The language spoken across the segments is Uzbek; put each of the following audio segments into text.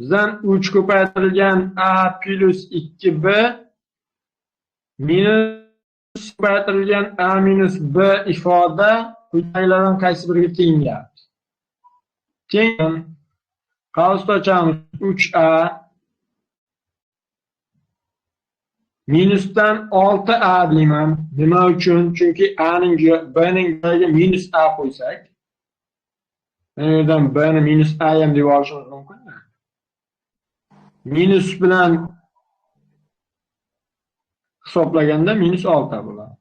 Bizden 3 ko'paytirilgan a plus 2b minus ko'paytirilgan a minus b ifoda quyidagilardan qaysi biriga teng deyapti. Teng qavsni ochamiz. 3a minusdan 6a deyman. Nima uchun? Chunki a'ning b'ning joyiga minus a qo'ysak, bu yerdan b'ni minus a ham deb olishimiz mumkin. Minus bilan hisoblaganda minus 6 bo'ladi.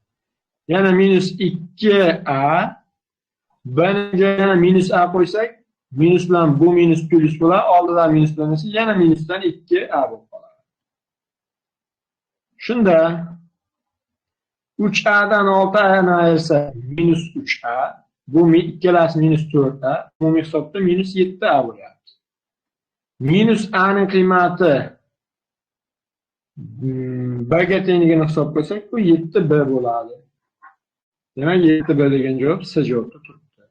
Yana minus 2a, b'ning joyiga minus a qo'ysak, minus bilan bu minus plus bo'ladi. Oldidan minus bilan esa yana minusdan 2a bo'lib qoladi. Shunda 3a dan 6a ni ayirsak minus 3a, bu ikkalasi minus 4a, umumiy hisobda minus 7a bo'lyapti. Minus a ning qiymati b ga tengligini hisob qilsak, bu 7b bo'ladi. Demak, 7b degan javob C javobda turibdi.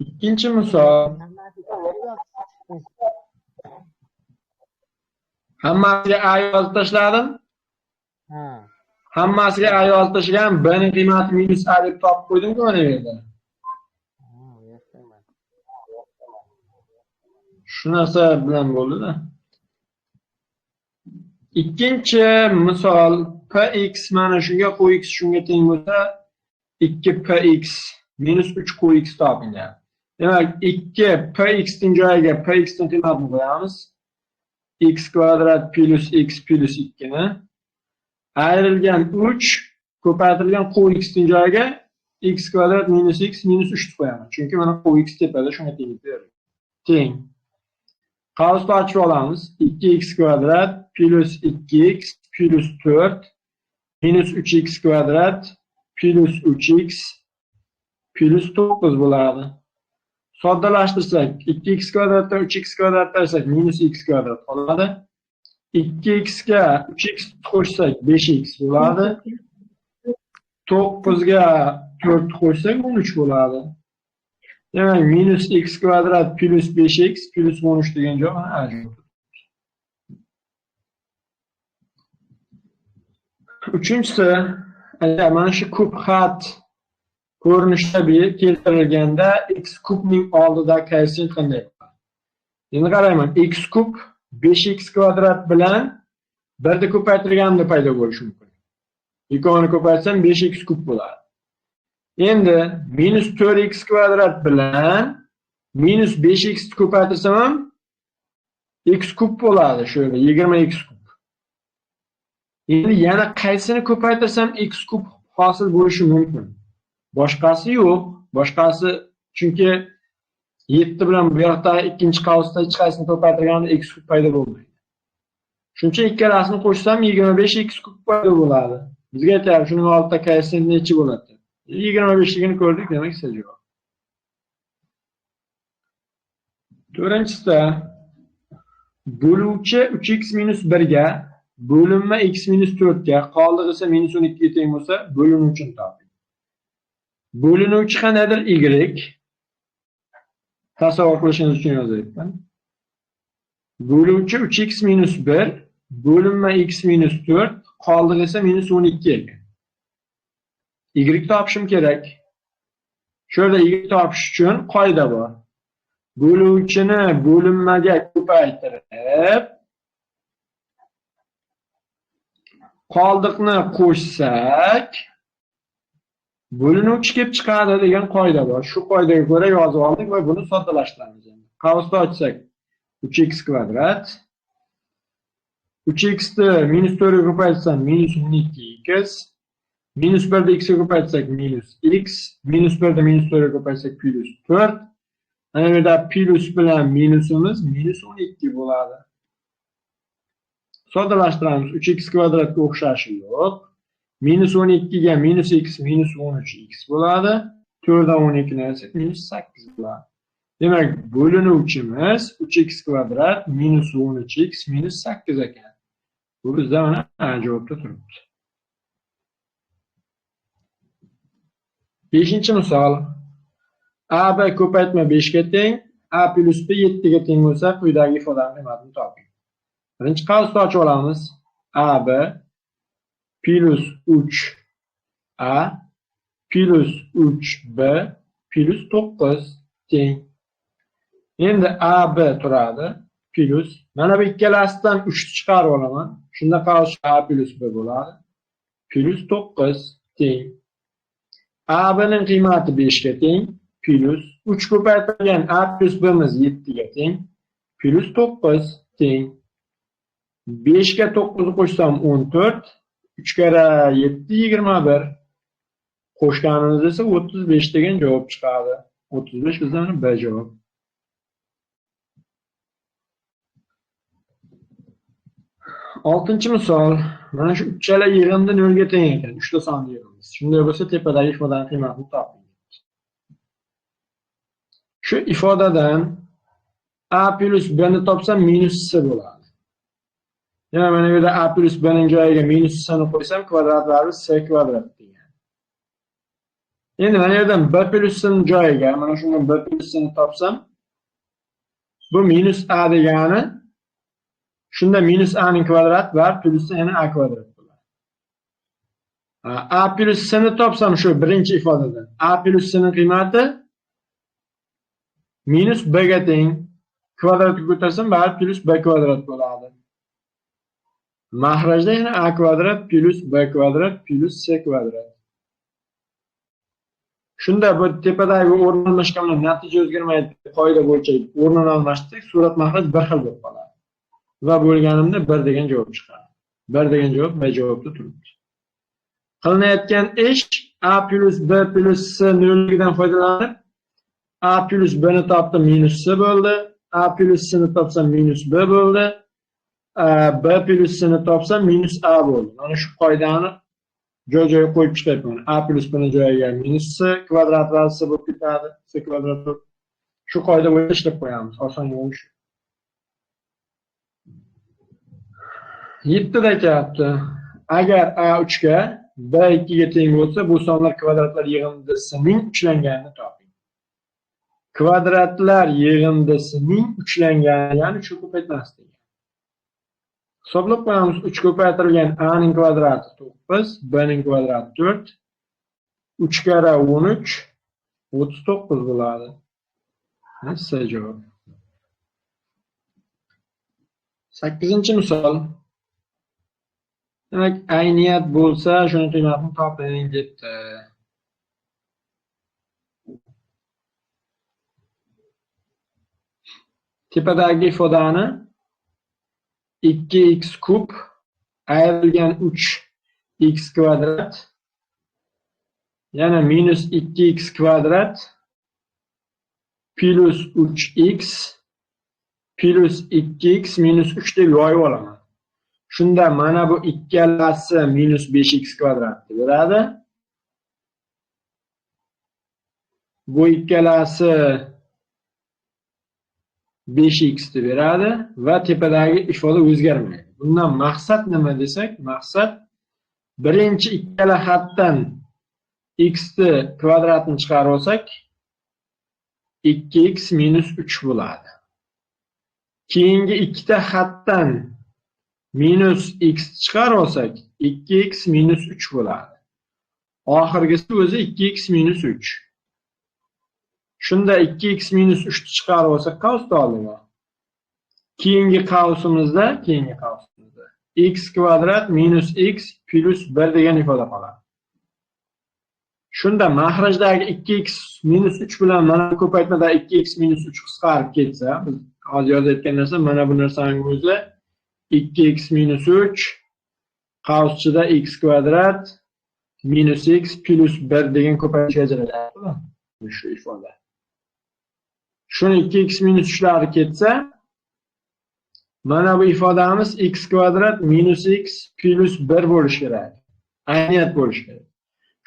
Ikkinchi misol. Hammasiga a yozib tashladim. Hammasiga a yozib tashlagan, b ning qiymati minus a deb topib qo'ydim-ku mana bu yerda. Shu narsa bilan bo'ldi-da. Ikkinchi misol, px mana shunga qo'y x shunga teng bo'lsa, 2px minus 3qo'y x toping. Demak, 2px ning joyiga px ning qiymatini qo'yamiz. X kvadrat plus x plus 2 ni ayrilgan 3 ko'paytirilgan qo'y x ning joyiga x kvadrat minus x minus 3 deb qo'yamiz. Chunki mana qo'y x tepada shunga teng beradi. Teng. Qavsni ochib olamiz. 2x kvadrat plus 2x plus 4 minus 3x kvadrat plus 3x plus 9 bo'ladi. Soddalashtirsak 2x kvadratdan 3x kvadrat tashsak minus x kvadrat qoladi. 2x ga 3x qo'shsak 5x bo'ladi. 9 ga 4 qo'shsak 13 bo'ladi. Demak, minus x kvadrat plus 5x plus 13 degan javob mana A javob. Uchinchisi, agar mana shu kub xat ko'rinishda keltirilganda x kubning oldida koeffitsient qanday bo'ladi? Endi qarayman, x kub 5x kvadrat bilan 1 da ko'paytirganda paydo bo'lishi mumkin. Ikkovini ko'paytirsam 5x kub bo'ladi. Endi minus 4x kvadrat bilan minus 5x ko'paytirsam ham x kub bo'ladi. Shöyle 20x kub. Endi yana qaysini ko'paytirsam x kub hosil bo'lishi mumkin? Boshqasi yo'q. Boshqasi chunki 7 bilan bu yoqda ikkinchi qavsda hech qaysini ko'paytirganda x kub paydo bo'lmaydi. Shuncha ikkalasini qo'shsam 25x kub paydo bo'ladi. Bizga aytayapti, shuning oldida koeffitsient necha bo'ladi? 25 ligini ko'rdik, demak C javob. To'rtinchisi, bo'luvchi 3x minus 1 ga bo'linma x minus 4 ga qoldig'i esa minus 12 ga teng bo'lsa, bo'linuvchini toping. Bo'linuvchi qandadir y. Tasavvur qilishingiz uchun yozayapman. Bo'luvchi 3x minus 1, bo'linma x minus 4, qoldig'i esa minus 12 ekan. Y topishim kerak. Shurada y topish uchun qoida bor. Bo'luvchini bo'linmaga ko'paytirib, qoldiqni qo'shsak, bo'linuvchi kelib chiqadi degan qoida bor. Shu qoidaga ko'ra yozib oldik va buni soddalashtiramiz endi. Qavsni ochsak 3x kvadrat. 3x ni minus 4 ga ko'paytirsam minus 12x. Minus 1 da x ga ko'paytsak minus x, minus 1 da minus 4 ga ko'paytsak plus 4. Ana bu yerda plus bilan minusimiz minus 12 bo'ladi. Soddalashtiramiz. 3x kvadratga o'xshashi yo'q. Minus 12 ga minus x minus 13x bo'ladi. 4 dan 12 ni ayirsak minus 8 bo'ladi. Demak, bo'linuvchimiz 3x kvadrat minus 13x minus 8 ekan. Bu bizda mana A javobda turibdi. Beshinchi misol. A, B ko'paytma 5 ga teng, A plus B 7 ga teng bo'lsa, quyidagi ifodaning qiymatini toping. Birinchi qavsni ochib olamiz. AB plus 3A plus 3B plus 9 teng. Endi AB turadi plus. Mana bu ikkalasidan 3 ni chiqarib olaman. Shunda qavs A plus B bo'ladi. Plus 9 teng. AB ning qiymati 5 ga teng. Plus 3 ko'paytirilgan A plus B'miz 7 ga teng. Plus 9 teng. 5 ga 9 qo'shsam 14. 3 kara 7 21. Qo'shganimiz esa 35 degan javob chiqadi. 35 bizning B javob. Oltinchi misol. Mana shu uchala yig'indi 0 ga teng ekan. 3 ta sonni yig'imiz. Shunday bo'lsa, tepadagi ifodaning qiymatini toping. Shu ifodadan A plus B ni topsam minus C bo'ladi. Yana mana bu yerda A plus B ning joyiga minus C ni qo'ysam, kvadrat baribir C kvadrat degan. Endi mana yerdan B plus C ning joyiga mana shundan B plus C ni topsam, bu minus A degani shunda minus A ning kvadrat va plus yana A kvadrat bo'ladi. A plus C ni topsam shu birinchi ifodadan A plus C ning qiymati minus B ga teng. Kvadratga ko'tarsam baribir plus B kvadrat bo'ladi. Mahrajda yana A kvadrat plus B kvadrat plus C kvadrat. Shunda bu tepadagi o'rin almashgan bilan natija o'zgarmaydi. Qoida bo'yicha o'rnini almashtirsak, surat mahraj bir xil bo'lib qoladi. Va bo'lganimda 1 degan javob chiqadi. 1 degan javob B javobda turibdi. Qilinayotgan ish A plus B plus C nolligidan foydalanib A plus B ni topdim minus C bo'ldi. A plus C ni topsam minus B bo'ldi. B plus C ni topsam minus A bo'ldi. Mana shu qoidani joy-joyiga qo'yib chiqayapman. A plus B ni joyiga minus C kvadrat va C bo'lib ketadi. C kvadrat. Shu qoida bo'yicha ishlab qo'yamiz. Oson yo'li shu. 7 da aytyapti. Agar A 3 ga B 2 ga teng bo'lsa, bu sonlar kvadratlar yig'indisining uchlanganini toping. Kvadratlar yig'indisining uchlangani, ya'ni shu ko'paytmasi degan. Hisoblab qo'yamiz. 3 ko'paytirilgan A ning kvadrati 9, B ning kvadrati 4. 3 kara 13, 39 bo'ladi. C javob. 8-misol. Demak, ayniyat bo'lsa, shuni qiymatini toping debdi. Tepadagi ifodani 2x kub ayrilgan 3x kvadrat yana minus 2x kvadrat plus 3x plus 2x minus 3 deb yoyib olaman. Shunda mana bu ikkalasi minus 5x kvadrat beradi. Bu ikkalasi 5x deb beradi va tepadagi ifoda o'zgarmaydi. Bundan maqsad nima desak, maqsad birinchi ikkala xatdan x ni kvadratini chiqarib olsak 2x minus 3 bo'ladi. Keyingi ikkita xatdan minus x chiqarib olsak 2x minus 3 bo'ladi. Oxirgisi o'zi 2x minus 3. Shunda 2x minus 3 ni chiqarib olsak qavsni oldik. Keyingi qavsimizda x kvadrat minus x plus 1 degan ifoda qoladi. Shunda mahrajdagi 2x minus 3 bilan mana ko'paytmada 2x minus 3 qisqarib ketsa, biz hozir yozayotgan narsa mana bu narsaning o'zi 2x minus 3 qavsida x kvadrat minus x plus 1 degan ko'payishga ajraladi. Shu ifoda. Shuni 2x minus 3'lari ketsa, mana bu ifodamiz x kvadrat minus x plus 1 bo'lishi kerak. Ayniyat bo'lishi kerak.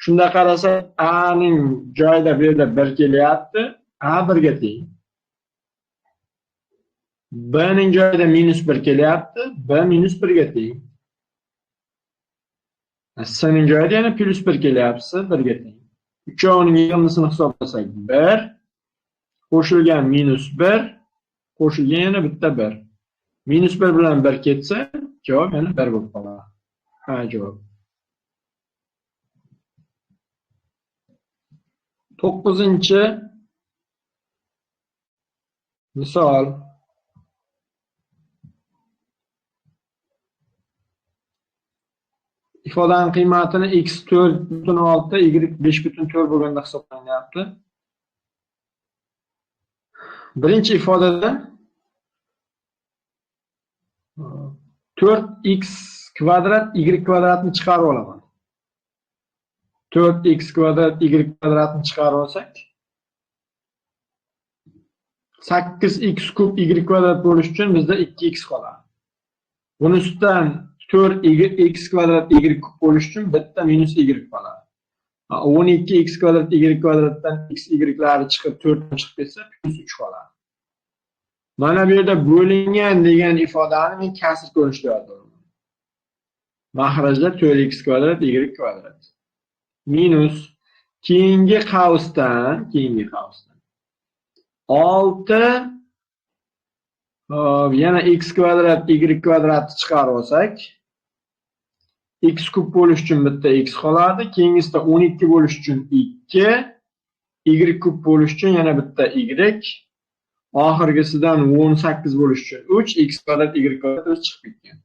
Shunda qarasak, A ning joyida bu yerda 1 kelyapti. A 1 ga teng. B ning joyida minus 1 kelyapti. B minus 1 ga teng. C ning joyida yana plus 1 kelyapti. 1 ga teng. Uchovining yig'indisini hisoblasak 1 qo'shilgan -1 qo'shilgan yana bitta 1. -1 bilan 1 ketsa, javob yana 1 bo'lib qoladi. Ha, javob. 9-misol. Ifodaning qiymatini x 4,6, y 5,4 bo'lganda hisoblanyapti. Birinchi ifodada 4x kvadrat y kvadratni chiqarib olaman. 4x kvadrat y kvadratni chiqarib olsak 8x kub y kvadrat bo'lish uchun bizda 2x qoladi. Buni ustidan 4x kvadrat y kub bo'lish uchun bitta minus y qoladi. 12x kvadrat y kvadratdan x y'lari chiqib 4 chiqib ketsa plus 3 qoladi. Mana bu yerda bo'lingan degan ifodani men kasr ko'rinishda yozaman. Mahrajda 4x kvadrat y kvadrat minus keyingi qavsdan 6 yana x kvadrat y kvadratni chiqarib olsak x kub bo'lish uchun bitta x qoladi. Keyingisida 12 bo'lish uchun 2, y kub bo'lish uchun yana bitta y, oxirgisidan 18 bo'lish uchun 3, x kvadrat y kvadrat o'zi chiqib ketgan.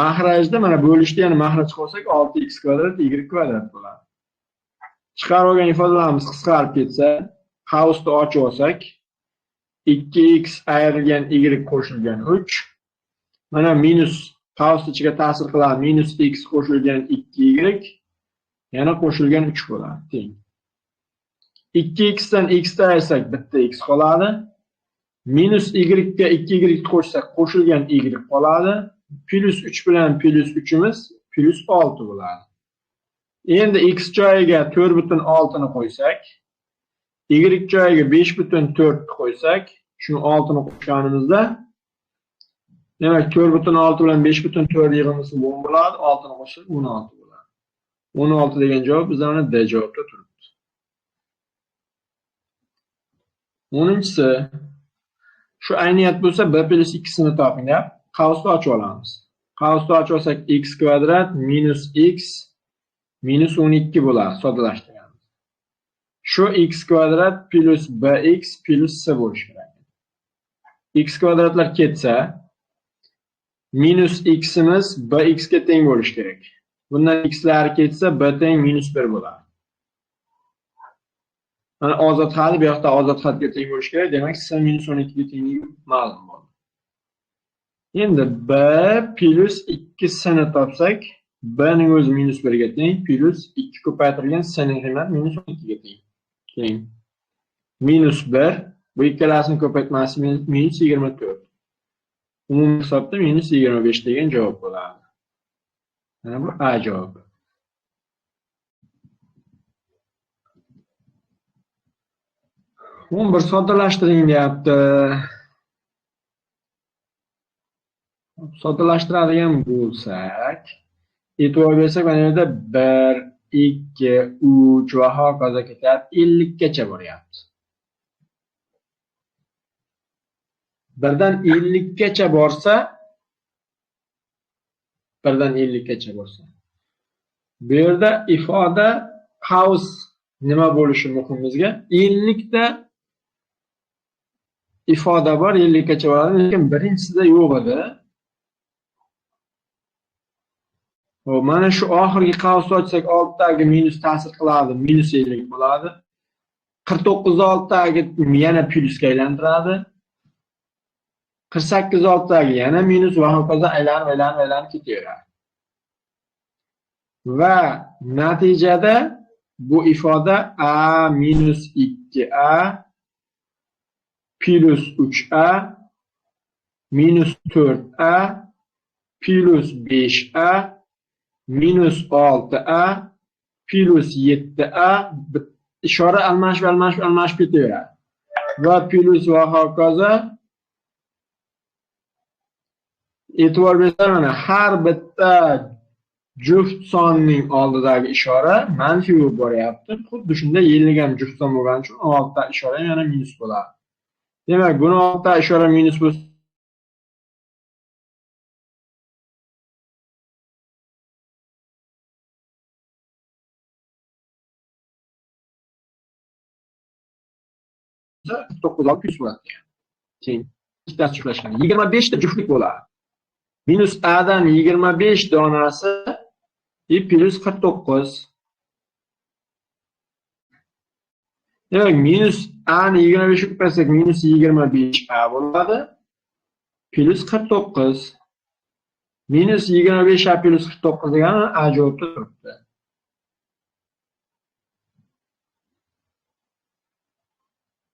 Mahrajda mana bo'lishda yana mahraj qo'ysak 6x kvadrat y kvadrat bo'ladi. Chiqarib olgan ifodalarimiz qisqarib ketsa, qavsni ochib olsak 2x ayrilgan y qo'shilgan 3. Mana minus qavs ichiga ta'sir qiladi. Minus x qo'shilgan 2y yana qo'shilgan 3 bo'ladi. Teng. 2x dan x ayirsak bitta x qoladi. Minus y ga 2y qo'shsak qo'shilgan y qoladi. Plus 3 bilan plus 3imiz plus 6 bo'ladi. Endi x joyiga 4,6 ni qo'ysak, y joyiga 5,4 ni qo'ysak, shuni 6 ni qo'shganimizda demak 4,6 bilan 5,4 yig'indisi 10 bo'ladi, 6 ni qo'shsak 16 bo'ladi. 16 degan javob bizda mana D javobda turibdi. 10-si shu ayniyat bo'lsa 1 plus 2 ni toping deb qavsni ochib olamiz. Qavsni ochib olsak x kvadrat minus x minus 12 bo'ladi soddalashtiramiz. Shu x kvadrat plus bx plus c bo'lishi kerak. X kvadratlar ketsa minus x'imiz bx ga teng bo'lishi kerak. Bundan x'lar ketsa b teng minus 1 bo'ladi. Mana ozod xat bu yoqda ozod xatga teng bo'lishi kerak. Demak c minus 12 ga tengligi ma'lum bo'ldi. Endi b plus 2c ni topsak, b ning o'zi minus 1 ga teng, plus 2 ko'paytirilgan c ning qiymati minus 12 ga teng. Minus 1, bu ikkalasini ko'paytmasi minus 24. Umumiy hisobda minus 25 degan javob bo'ladi. Mana bu A javobi. Bir soddalashtiring deyapti. Soddalashtiradigan bo'lsak, e'tibor bersak, mana yerda 1, 2, 3 va hokazo ketyapti, 50 gacha boryapti. 1 dan 50 gacha borsa, bu yerda ifoda qavs nima bo'lishi muhim bizga? 50 da ifoda bor, 50 gacha boradi, lekin birinchisida yo'q edi. Mana shu oxirgi qavsni ochsak, oltdagi minus ta'sir qiladi, minus 50 bo'ladi. 49 oltdagi yana plyusga aylantiradi. 48 oltdagi yana minus va hokazo aylanib ketaveradi. Va natijada bu ifoda a minus 2a plus 3a minus 4a plus 5a minus 6a plus 7a ishora almashib ketaveradi. Va plus va hokazo. E'tibor bersanglar, mana har bitta juft sonning oldidagi ishora manfiy bo'lib boryapti. Xuddi shunday 50 ham juft son bo'lgani uchun oltita ishora yana minus bo'ladi. Demak, buni oltita ishora minus bo'lsa to'qqiz olib yuz bo'ladi. Keyin ikkitasi juftlashgan. 25 ta juftlik bo'ladi. Minus A dan 25 donasi plus 49. Demak, minus A ni 25 ga ko'paytirsak minus 25A bo'ladi. Plus 49. Minus 25A plus 49 degani A javobda turibdi.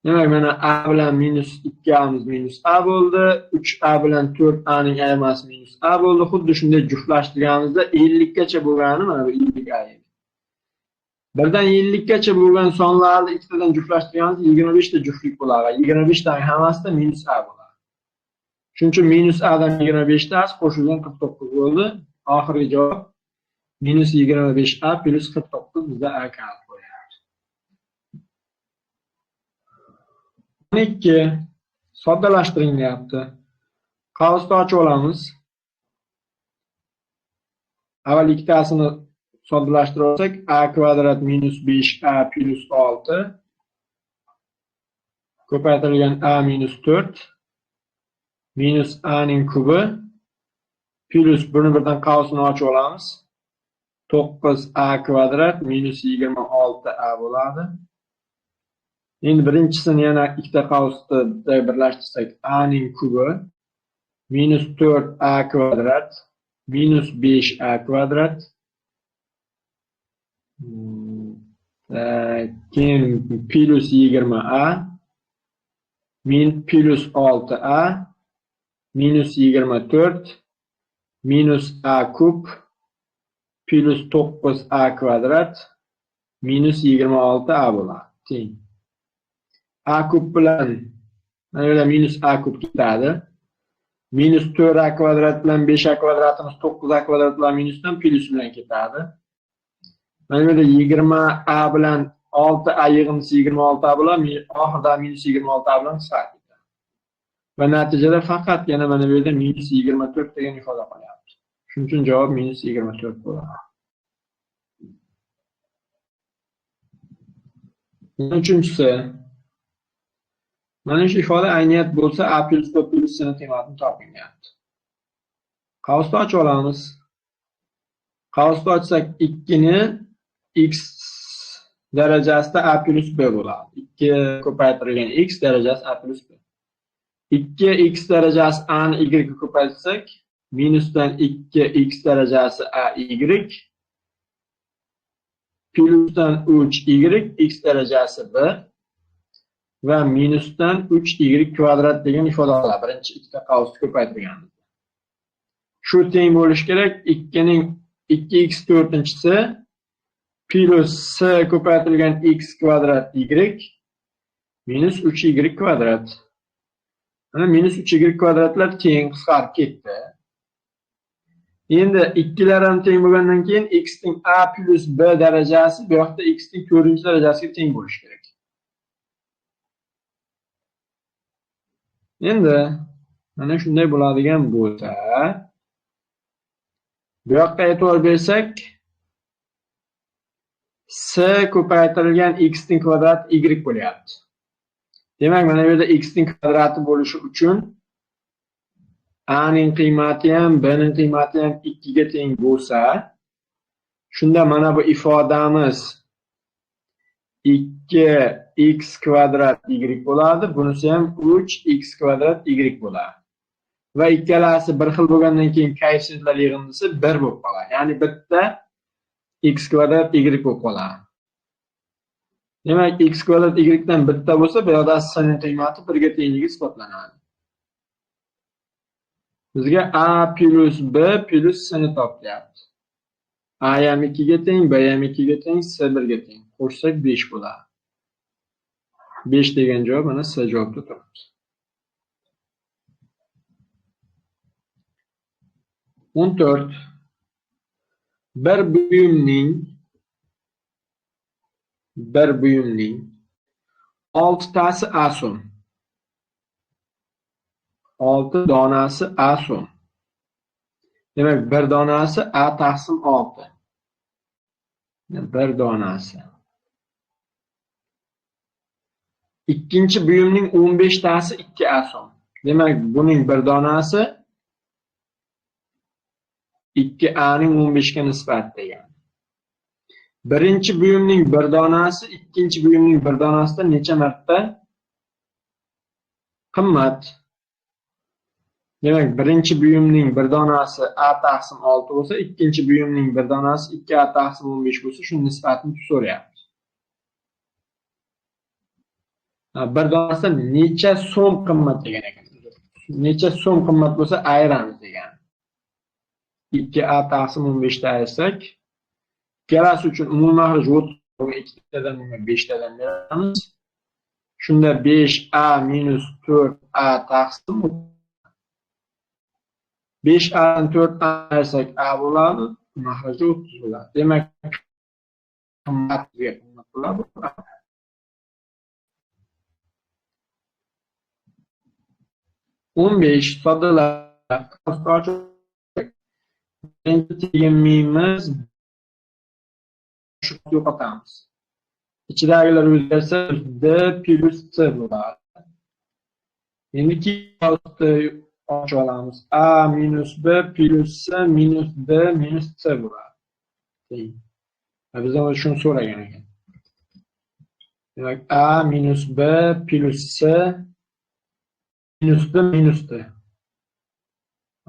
Demak, mana A bilan minus 2A'miz minus A bo'ldi. 3A bilan 4A ning ayirmasi minus A bo'ldi. Xuddi shunday juftlashtirganimizda 50 gacha bo'lgani mana bu 50A edi. Birdan 50 gacha bo'lgan sonlarni ikkitadan juftlashtirganimizda 25 ta juftlik bo'ladi. 25 taning hammasida minus A bo'ladi. Shuning uchun minus A'dan 25 tasi qo'shilgan 49 bo'ldi. Oxirgi javob minus 25A plus 49 bizda A kalib qo'yadi. 12 soddalashtiring deyapti. Qavsni ochib olamiz. Avval ikkitasini soddalashtirib olsak, A kvadrat minus 5A plus 6 ko'paytirilgan A minus 4 minus A ning kubi plus buni birdan qavsini ochib olamiz. 9A kvadrat minus 26A bo'ladi. Endi birinchisini yana ikkita qavsda birlashtirsak, A ning kubi minus 4A kvadrat minus 5A kvadrat keyin plus 20A min plus 6A minus 24 minus A kub plus 9A kvadrat minus 26A bo'ladi. Teng. A kub bilan mana bu minus A kub ketadi. Minus 4A kvadrat bilan 5A kvadratimiz 9A kvadrat bilan minusdan plus bilan ketadi. Mana bu 20A bilan 6A yig'indisi 26A bo'ladi. Oxirida minus 26A bilan qisqarib ketadi. Va natijada faqat yana mana bu yerda minus 24 degan ifoda qolyapti. Shuning uchun javob minus 24 bo'ladi. Uchinchisi. Mana shu ifoda ayniyat bo'lsa A plus B plus C ni qiymatini toping deyapti. Qavsni ochib olamiz. Qavsni ochsak 2 ni x darajasida A plus B bo'ladi. 2 ko'paytirilgan x darajasi A plus B. 2x darajasi A ni y ga ko'paytirsak, minusdan 2x darajasi A y plusdan 3y x darajasi B va minusdan 3y kvadrat degan ifodalar birinchi ikkita qavsni ko'paytirganmiz. Shu teng bo'lishi kerak. 2 ning 2x to'rtinchisi plus c ko'paytirilgan x kvadrat y minus 3y kvadrat. Mana minus 3y kvadratlar teng qisqarib ketdi. Endi ikkilar ham teng bo'lgandan keyin x ning A plus B darajasi bu yoqda x ning 4-darajasiga teng bo'lishi kerak. Endi mana shunday bo'ladigan bo'lsa, bu yoqqa e'tibor bersak, c ko'paytirilgan x ning kvadrati y bo'lyapti. Demak, mana bu yerda x ning kvadrati bo'lishi uchun A ning qiymati ham B ning qiymati ham 2 ga teng bo'lsa, shunda mana bu ifodamiz 2x kvadrat y bo'ladi. Bunisi ham 3x kvadrat y bo'ladi. Va ikkalasi bir xil bo'lgandan keyin koeffitsiyentlar yig'indisi 1 bo'lib qoladi. Ya'ni bitta x kvadrat y bo'lib qoladi. Demak, x kvadrat y dan bitta bo'lsa, bu yerda c ning qiymati 1 ga tengligi isbotlanadi. Bizga A plus B plus C ni topyapti. A ham 2 ga teng, B ham 2 ga teng, C 1 ga teng. Qo'shsak 5 bo'ladi. 5 degan javob mana C javobda turibdi. 14. bir buyumning 6tasi atom. 6 donasi atom. Demak, bir donasi a taqsim 6. Bir donasi. İkinci buyumning 15tasi 2 atom. Demak, buning bir donasi 2aning 15ga nisbat degan. Birinchi buyumning bir donasi ikkinchi buyumning bir donasidan necha marta qimmat? Demak, birinchi buyumning bir donasi a taqsim 6 bo'lsa, ikkinchi buyumning bir donasi 2a taqsim 15 bo'lsa, shu nisbatni so'rayapmiz. Bir donasidan necha so'm qimmat degan ekan. Necha so'm qimmat bo'lsa ayiramiz degan. 2a taqsim 15 ta ayirsak, ikkalasi uchun umumiy maxraj 30, 2tadan 5tadan beramiz. Shunda 5a minus 4a taqsim 5a'dan 4a ayirsak a bo'ladi, maxraji 30 bo'ladi. Demak, qimmat bo'ladi. o'n besh soddalab birinchi teginmiyimiz yo'qotamiz. Ichidagilar o'zgarsa d plus c bo'ladi. Endi ikki ochib olamiz. A minus b plus c minus d minus c bo'ladi. Bizdan shuni so'ragan ekan. Demak, a minus b plus c minus d minus d.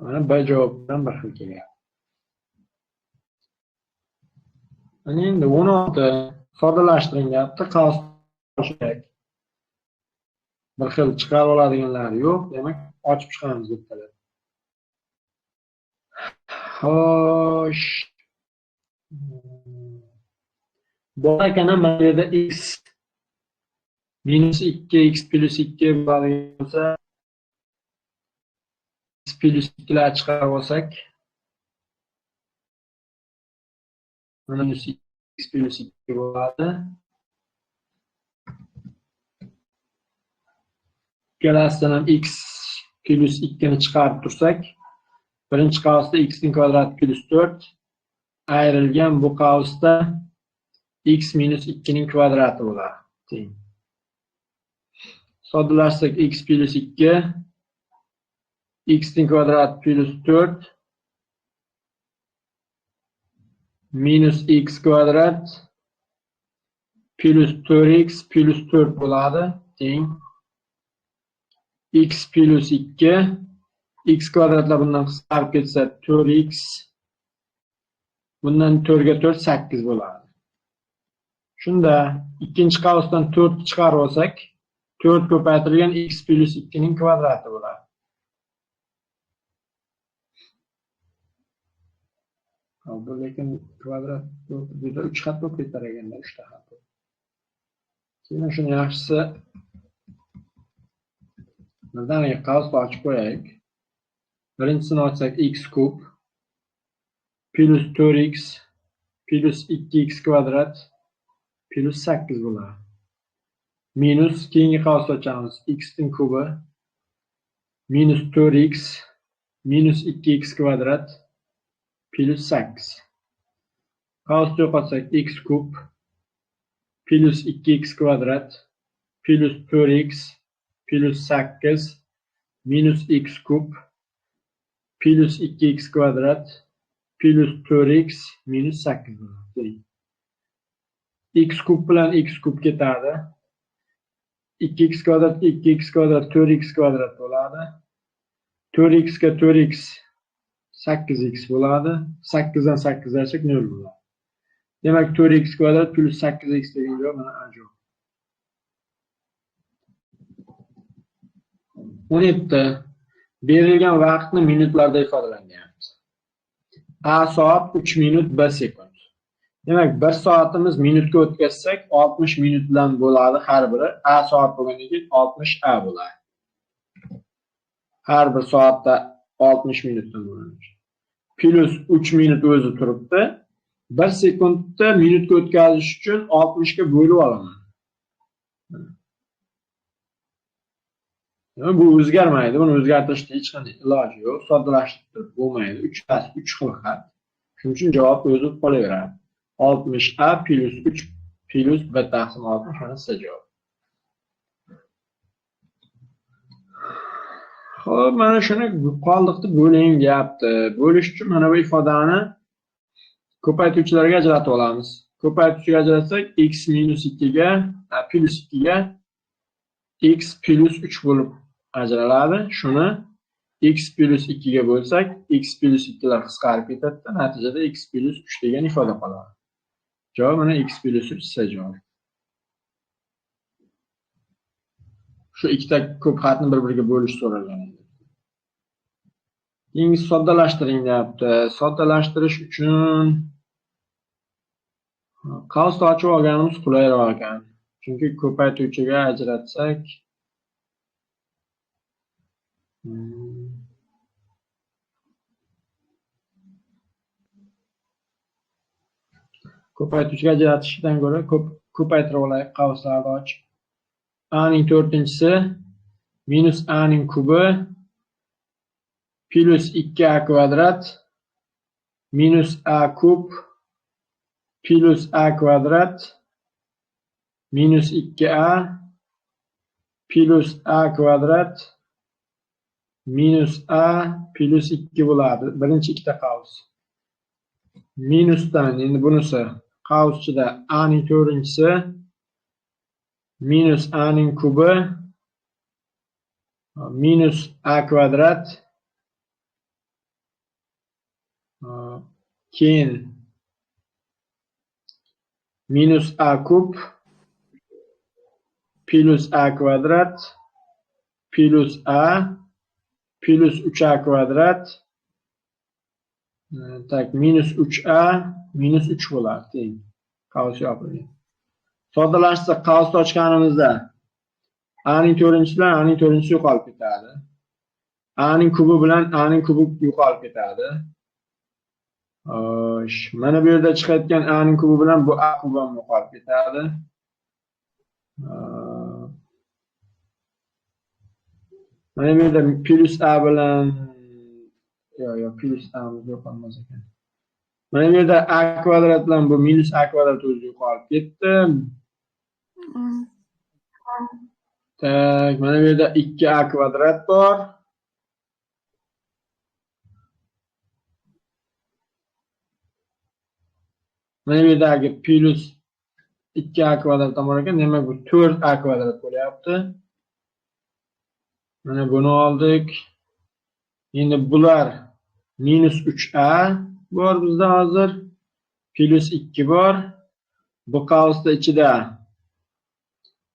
Mana b javobdan bir xil kelyapti. Ana endi 16 soddalashtiryapti, qolsa kerak. Bir xil chiqarib oladiganlari yo'q, demak, ochib chiqamiz bittalar. Xo'sh. Bor ekana mana bu yerda x minus 2 x plus 2 bo'ladigan bo'lsa, x plus 2 lar chiqarib olsak, mana minus x plus 2 bo'ladi. Ikkalasidan ham x plus 2 ni chiqarib tursak, birinchi qavsda x ning kvadrati plus 4 ayrilgan bu qavsda x minus 2 ning kvadrati bo'ladi. Soddalashtirsak x plus 2 x ning kvadrati plus 4 minus x kvadrat plus 4x plus 4 bo'ladi. Teng x plus 2 x kvadratlar bundan qisqarib ketsa 4x bundan 4 ga 4 8 bo'ladi. Shunda ikkinchi qavsdan 4 chiqarib olsak 4 ko'paytirilgan x plus 2 ning kvadrati bo'ladi. Bu lekin kvadrat juda 3 xat bo'lib ketar ekanda, 3 ta xat. Keyin shuni yaxshisi birdaniga qavsni ochib qo'yaylik. Birinchisini ochsak x kub plus 4x plus 2x kvadrat plus 8 bo'ladi. Minus keyingi qavsni ochamiz. X ning kubi minus 4x minus 2x kvadrat plus 8. Qavsni yo'qotsak x kub plus 2x kvadrat plus 4x plus 8 minus x kub plus 2x kvadrat plus 4x minus 8 bo'ladi. X kub bilan x kub ketadi. 2x kvadrat 2x kvadrat 4x kvadrat bo'ladi. 4x ga 4x 8x bo'ladi. 8 dan 8 ayirsak 0 bo'ladi. Demak 4x kvadrat plus 8x degan javob mana A javob. 17. Berilgan vaqtni minutlarda ifodalanyapti. A soat 3 minut 1 sekund. Demak, 1 soatimiz minutga o'tkazsak 60 minutdan bo'ladi har biri. A soat bo'lgandan keyin 60 A bo'ladi. Har bir soatda 60 minutdan bo'ladi. Plus 3 minut o'zi turibdi. 1 sekundda minutga o'tkazish uchun 60 ga bo'lib olaman. Bu o'zgarmaydi. Buni o'zgartirishda hech qanday iloji yo'q. Soddalashtirib bo'lmaydi. 3 xil xat. Shuning uchun javob o'zi qolaveradi. 60a plus 3 plus b taqsim 60 mana siz javob. Xo'p, mana shuni qoldiqni bo'ling deyapti. Bo'lish uchun mana bu ifodani ko'paytuvchilarga ajratib olamiz. Ko'paytuvchiga ajratsak x minus 2 ga plus 2 ga x plus 3 bo'lib ajraladi. Shuni x plus 2 ga bo'lsak, x plus 2 lar qisqarib ketadi. Natijada x plus 3 degan ifoda qoladi. Javob mana x plus 3 esa javob. Shu ikkita ko'p xatni bir-biriga bo'lish so'ralgan. Keyingi soddalashtiring deyapti. Soddalashtirish uchun qavsni ochib olganimiz qulayroq ekan. Chunki ko'paytuvchiga ajratsak ko'paytuvchiga ajratishdan ko'ra ko'paytirib olaylik qavslarni ochib. A ning 4-si minus a ning kubi plus 2a kvadrat minus a kub plus a kvadrat minus 2a plus a kvadrat minus a plus 2 bo'ladi. Birinchi ikkita qavs. Minusdan endi bunisi qavs ichida a ning 4-si minus a ning kubi minus a kvadrat keyin minus a kub plus a kvadrat plus a plus 3a kvadrat tak minus 3a minus 3 bo'ladi. Teng. Qavs yopilgan. Soddalashtirsak qavsni ochganimizda a ning 4-si bilan a ning 4-si yo'qolib ketadi. A ning kubi bilan a ning kubi yo'qolib ketadi. Mana bu yerda chiqayotgan a ning kubi bilan bu a kubi ham yo'qolib ketadi. Mana bu yerda plus a bilan yo'q plus a yo'qolmas ekan. Mana bu yerda a kvadrat bilan bu minus a kvadrat o'zi yo'qolib ketdi. Tak, mana bu yerda 2a kvadrat bor. Mana bu yerdagi plus 2a kvadrat bor ekan, demak bu 4a kvadrat bo'lyapti. Mana buni oldik. Endi bular minus 3a bor bizda hozir. Plus 2 bor. Bu qavsda ichida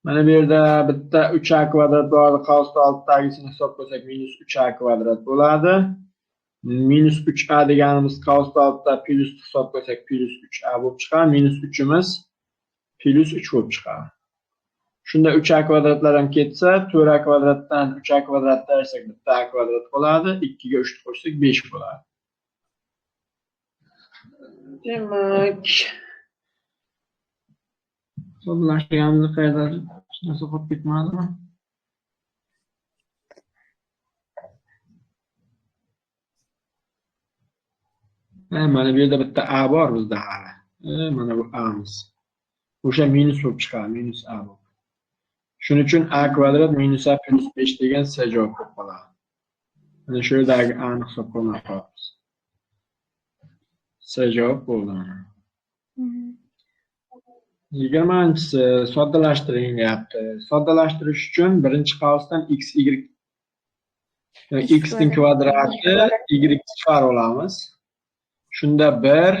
mana bu yerda bitta 3a kvadrat bor. Qavsda oldidagisini hisob qilsak minus 3a kvadrat bo'ladi. Minus 3a deganimiz qavsda oldida plus hisob qilsak plus 3a bo'lib chiqadi. Minus 3imiz plus 3 bo'lib chiqadi. Shunda 3a kvadratlar ham ketsa, 4a kvadratdan 3a kvadrat tashsak bitta a kvadrat qoladi. 2 ga 3 qo'shsak 5 bo'ladi. Demak, soddalashtirganimizni qayerda hech narsa qolib ketmadimi? Mana bu yerda bitta a bor bizda hali. Mana bu a'miz. O'sha minus bo'lib chiqadi, minus a bo'lib. Shuning uchun a kvadrat minus a plus 5 degan C javob bo'lib qoladi. Mana shu yerdagi a ni hisob qilmay qo'yamiz. C javob bo'ldi. 20-si soddalashtiring deyapti. Soddalashtirish uchun birinchi qavsdan x ning kvadrati y chiqarib olamiz. Shunda 1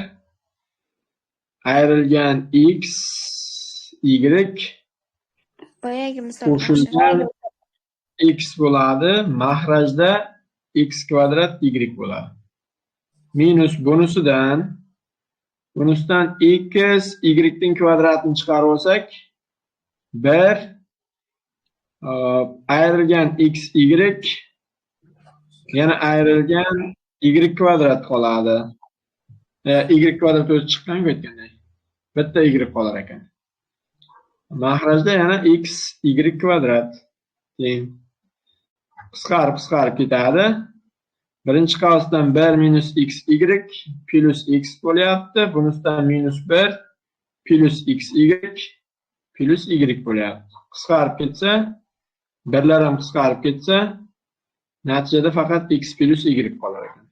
ayrilgan x y boyagi misol qo'shilgan x bo'ladi. Mahrajda x kvadrat y bo'ladi. Minus bunisidan x y ning kvadratini chiqarib olsak 1 ayrilgan x y yana ayrilgan y kvadrat qoladi. y kvadrat o'zi chiqqan-ku aytgandek. Bitta y qolar ekan. Mahrajda yana x y kvadrat teng qisqarib ketadi. Birinchi qavsdan 1 minus x y plus x bo'lyapti. Bunisidan minus 1 plus x y plus y bo'lyapti. Qisqarib ketsa, birlar ham qisqarib ketsa, natijada faqat x plus y qolar ekan.